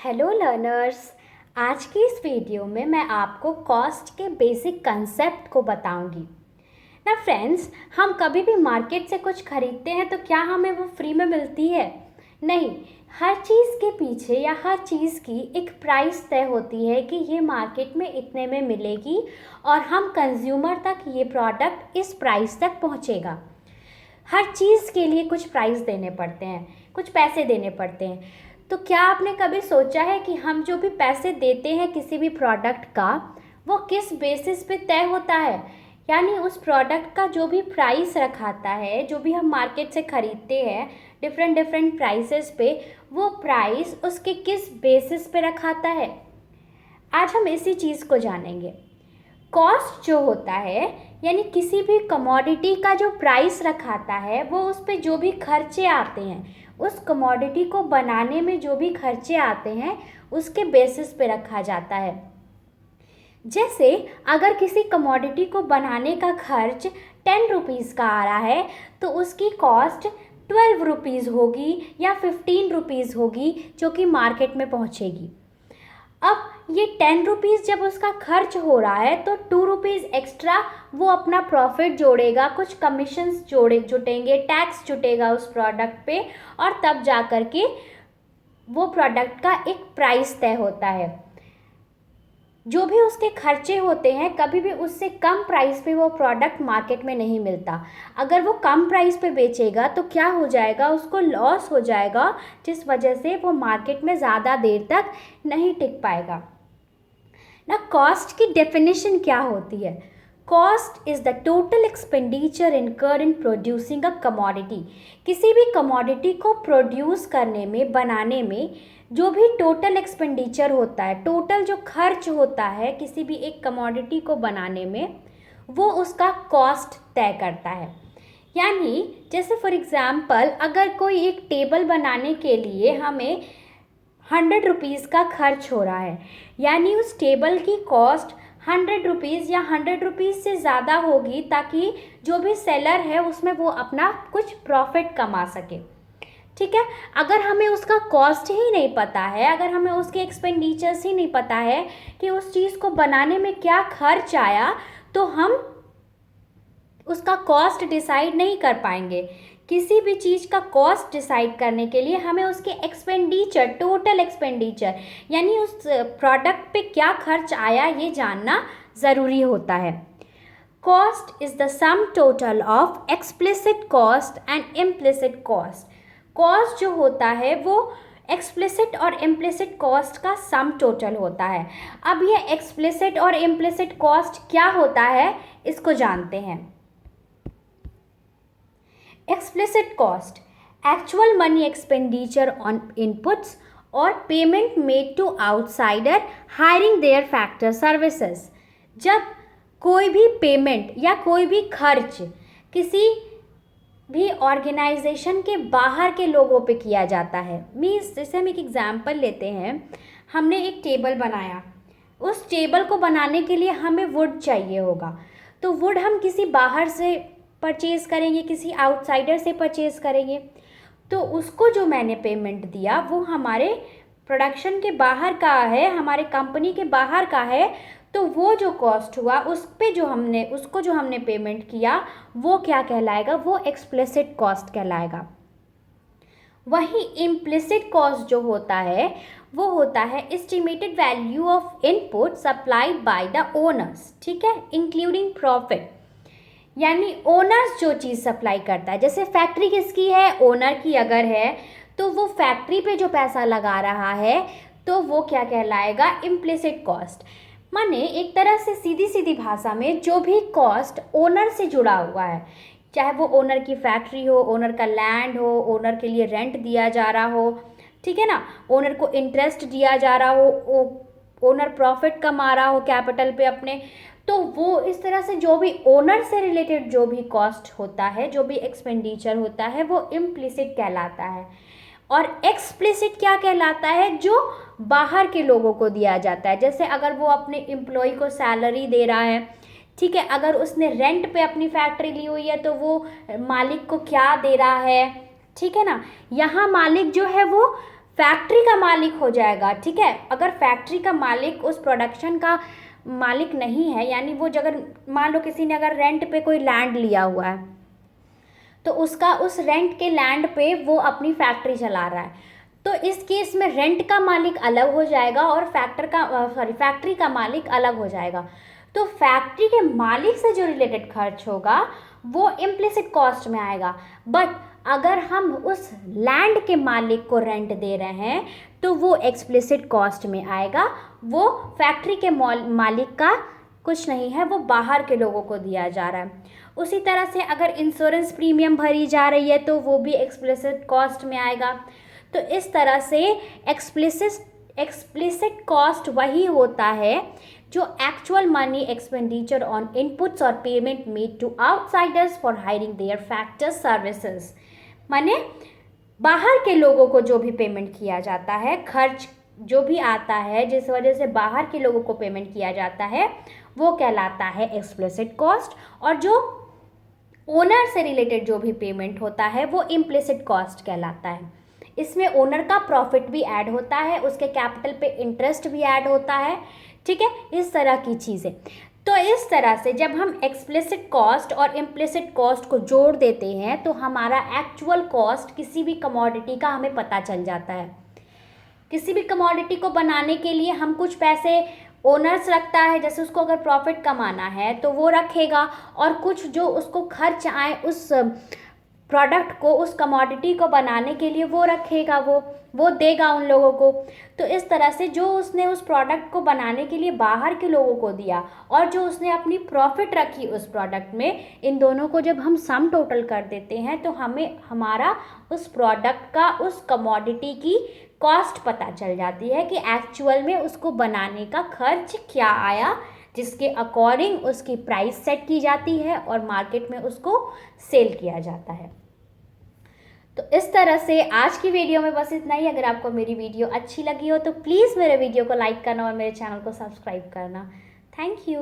Hello learners. आज की इस वीडियो में मैं आपको कॉस्ट के बेसिक कंसेप्ट को बताऊंगी ना फ्रेंड्स। हम कभी भी मार्केट से कुछ खरीदते हैं तो क्या हमें वो फ्री में मिलती है? नहीं, हर चीज़ के पीछे या हर चीज़ की एक प्राइस तय होती है कि ये मार्केट में इतने में मिलेगी और हम कंज्यूमर तक ये प्रोडक्ट इस प्राइस तक पहुँचेगा। हर चीज़ के लिए कुछ प्राइस देने पड़ते हैं, कुछ पैसे देने पड़ते हैं। तो क्या आपने कभी सोचा है कि हम जो भी पैसे देते हैं किसी भी प्रोडक्ट का, वो किस बेसिस पे तय होता है? यानी उस प्रोडक्ट का जो भी प्राइस रखाता है, जो भी हम मार्केट से ख़रीदते हैं डिफरेंट डिफरेंट प्राइसेस पे, वो प्राइस उसके किस बेसिस पे रखाता है? आज हम इसी चीज़ को जानेंगे। कॉस्ट जो होता है यानी किसी भी कमोडिटी का जो प्राइस रखाता है, वो उस पे जो भी खर्चे आते हैं, उस कमोडिटी को बनाने में जो भी खर्चे आते हैं उसके बेसिस पे रखा जाता है। जैसे अगर किसी कमोडिटी को बनाने का खर्च 10 रुपीज़ का आ रहा है तो उसकी कॉस्ट 12 रुपीज़ होगी या 15 रुपीज़ होगी जो कि मार्केट में पहुंचेगी। अब ये 10 रुपीज़ जब उसका खर्च हो रहा है तो 2 रुपीज़ एक्स्ट्रा वो अपना प्रॉफिट जोड़ेगा, कुछ कमीशंस जुटेंगे, टैक्स जुटेगा उस प्रोडक्ट पे, और तब जा कर के वो प्रोडक्ट का एक प्राइस तय होता है। जो भी उसके खर्चे होते हैं, कभी भी उससे कम प्राइस पे वो प्रोडक्ट मार्केट में नहीं मिलता। अगर वो कम प्राइस पे बेचेगा तो क्या हो जाएगा, उसको लॉस हो जाएगा, जिस वजह से वो मार्केट में ज़्यादा देर तक नहीं टिक पाएगा ना। कॉस्ट की डेफिनेशन क्या होती है? Cost is the total expenditure incurred in producing a commodity. किसी भी कमोडिटी को प्रोड्यूस करने में, बनाने में जो भी टोटल एक्सपेंडिचर होता है, टोटल जो खर्च होता है किसी भी एक कमोडिटी को बनाने में, वो उसका कॉस्ट तय करता है। यानी जैसे फॉर एग्ज़ाम्पल अगर कोई एक टेबल बनाने के लिए हमें 100 रुपीज़ का खर्च हो रहा है, यानी उस टेबल की कॉस्ट 100 रुपीज़ या 100 रुपीज़ से ज़्यादा होगी, ताकि जो भी सेलर है उसमें वो अपना कुछ प्रॉफिट कमा सके। ठीक है, अगर हमें उसका कॉस्ट ही नहीं पता है, अगर हमें उसके एक्सपेंडिचर्स ही नहीं पता है कि उस चीज़ को बनाने में क्या खर्च आया, तो हम उसका कॉस्ट डिसाइड नहीं कर पाएंगे। किसी भी चीज़ का कॉस्ट डिसाइड करने के लिए हमें उसके एक्सपेंडिचर, टोटल एक्सपेंडिचर, यानी उस प्रोडक्ट पे क्या खर्च आया, ये जानना ज़रूरी होता है। Cost is the sum total of explicit cost and implicit cost. Cost जो होता है वो एक्सप्लिसिट और इम्प्लिसिट कॉस्ट का सम टोटल होता है। अब ये एक्सप्लिसिट और इम्प्लिसिट कॉस्ट क्या होता है, इसको जानते हैं। Explicit cost, actual money expenditure on inputs or payment made to outsider hiring their factor services। जब कोई भी पेमेंट या कोई भी खर्च किसी भी ऑर्गेनाइजेशन के बाहर के लोगों पे किया जाता है, मीन्स जैसे हम एक एग्जांपल लेते हैं, हमने एक टेबल बनाया, उस टेबल को बनाने के लिए हमें वुड चाहिए होगा, तो वुड हम किसी बाहर से परचेज़ करेंगे, किसी आउटसाइडर से परचेज़ करेंगे, तो उसको जो मैंने पेमेंट दिया वो हमारे प्रोडक्शन के बाहर का है, हमारे कंपनी के बाहर का है, तो वो जो कॉस्ट हुआ उस पे जो हमने पेमेंट किया वो क्या कहलाएगा, वो एक्सप्लिसिट कॉस्ट कहलाएगा। वहीं इम्प्लिसिट कॉस्ट जो होता है वो होता है estimated value of input supplied by the owners, ठीक है, इंक्लूडिंग प्रॉफिट। यानी ओनर्स जो चीज़ सप्लाई करता है, जैसे फैक्ट्री किसकी है, ओनर की अगर है, तो वो फैक्ट्री पे जो पैसा लगा रहा है तो वो क्या कहलाएगा, इम्प्लिसिट कॉस्ट। माने एक तरह से सीधी सीधी भाषा में जो भी कॉस्ट ओनर से जुड़ा हुआ है, चाहे वो ओनर की फैक्ट्री हो, ओनर का लैंड हो, ओनर के लिए रेंट दिया जा रहा हो, ठीक है ना, ओनर को इंटरेस्ट दिया जा रहा हो, ओनर प्रॉफिट कमा रहा हो कैपिटल पे अपने, तो वो इस तरह से जो भी ओनर से रिलेटेड जो भी कॉस्ट होता है, जो भी एक्सपेंडिचर होता है, वो इम्प्लिसिट कहलाता है। और एक्सप्लिसिट क्या कहलाता है, जो बाहर के लोगों को दिया जाता है। जैसे अगर वो अपने एम्प्लॉय को सैलरी दे रहा है, ठीक है, अगर उसने रेंट पे अपनी फैक्ट्री ली हुई है तो वो मालिक को क्या दे रहा है, ठीक है ना। यहाँ मालिक जो है वो फैक्ट्री का मालिक हो जाएगा, ठीक है। अगर फैक्ट्री का मालिक उस प्रोडक्शन का मालिक नहीं है, यानी वो अगर मान लो किसी ने अगर रेंट पे कोई लैंड लिया हुआ है तो उसका उस रेंट के लैंड पे वो अपनी फैक्ट्री चला रहा है, तो इस केस में रेंट का मालिक अलग हो जाएगा और फैक्ट्री का मालिक अलग हो जाएगा। तो फैक्ट्री के मालिक से जो रिलेटेड खर्च होगा वो इम्प्लिसिट कॉस्ट में आएगा। बट अगर हम उस लैंड के मालिक को रेंट दे रहे हैं तो वो एक्सप्लिसिट कॉस्ट में आएगा। वो फैक्ट्री के मालिक का कुछ नहीं है, वो बाहर के लोगों को दिया जा रहा है। उसी तरह से अगर इंश्योरेंस प्रीमियम भरी जा रही है तो वो भी एक्सप्लिसिट कॉस्ट में आएगा। तो इस तरह से एक्सप्लिसिट कॉस्ट वही होता है जो actual money expenditure on inputs और payment made to outsiders for hiring their factors services, माने बाहर के लोगों को जो भी पेमेंट किया जाता है, खर्च जो भी आता है जिस वजह से बाहर के लोगों को पेमेंट किया जाता है, वो कहलाता है एक्सप्लिसिट कॉस्ट। और जो ओनर से रिलेटेड जो भी पेमेंट होता है वो इम्प्लिसिट कॉस्ट कहलाता है। इसमें ओनर का प्रॉफिट भी ऐड होता है, उसके कैपिटल पे इंटरेस्ट भी ऐड होता है, ठीक है, इस तरह की चीज़ें। तो इस तरह से जब हम एक्सप्लिसिट कॉस्ट और इम्प्लिसिट कॉस्ट को जोड़ देते हैं तो हमारा एक्चुअल कॉस्ट किसी भी कमोडिटी का हमें पता चल जाता है। किसी भी कमोडिटी को बनाने के लिए हम कुछ पैसे ओनर्स रखता है, जैसे उसको अगर प्रॉफिट कमाना है तो वो रखेगा, और कुछ जो उसको खर्च आए उस प्रोडक्ट को, उस कमोडिटी को बनाने के लिए वो रखेगा, वो देगा उन लोगों को। तो इस तरह से जो उसने उस प्रोडक्ट को बनाने के लिए बाहर के लोगों को दिया और जो उसने अपनी प्रॉफिट रखी उस प्रोडक्ट में, इन दोनों को जब हम सम टोटल कर देते हैं तो हमें हमारा उस प्रोडक्ट का, उस कमोडिटी की कॉस्ट पता चल जाती है कि एक्चुअल में उसको बनाने का खर्च क्या आया, जिसके अकॉर्डिंग उसकी प्राइस सेट की जाती है और मार्केट में उसको सेल किया जाता है। तो इस तरह से आज की वीडियो में बस इतना ही। अगर आपको मेरी वीडियो अच्छी लगी हो तो प्लीज़ मेरे वीडियो को लाइक करना और मेरे चैनल को सब्सक्राइब करना। Thank you.